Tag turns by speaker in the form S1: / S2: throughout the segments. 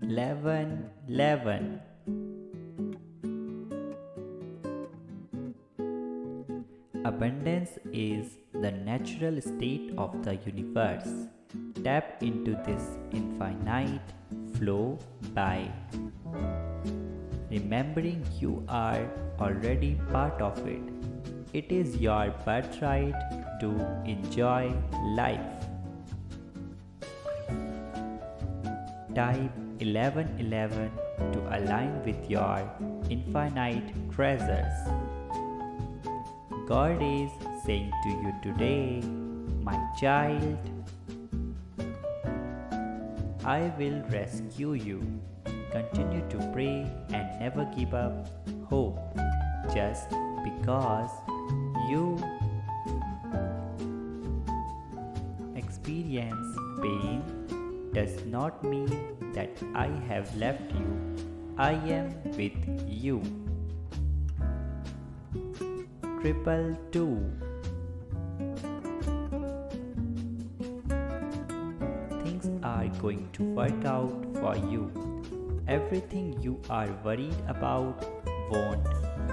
S1: 11 11. Abundance is the natural state of the universe. Tap into this infinite flow by remembering you are already part of it. It is your birthright to enjoy life. Type 1111 to align with your infinite treasures. God is saying to you today, my child, I will rescue you. Continue to pray and never give up hope. Just because you experience pain does not mean that I have left you. I am with you. 222. Things are going to work out for you. Everything you are worried about won't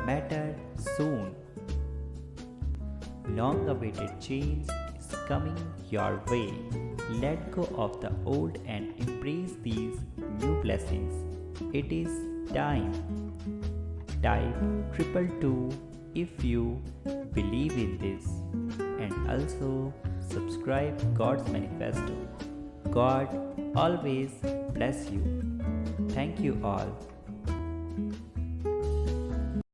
S1: matter soon. Long-awaited change is coming your way. Let go of the old and embrace these new blessings. It is time. Type 222 if you believe in this, and also subscribe God's Manifesto. God always bless you. Thank you all.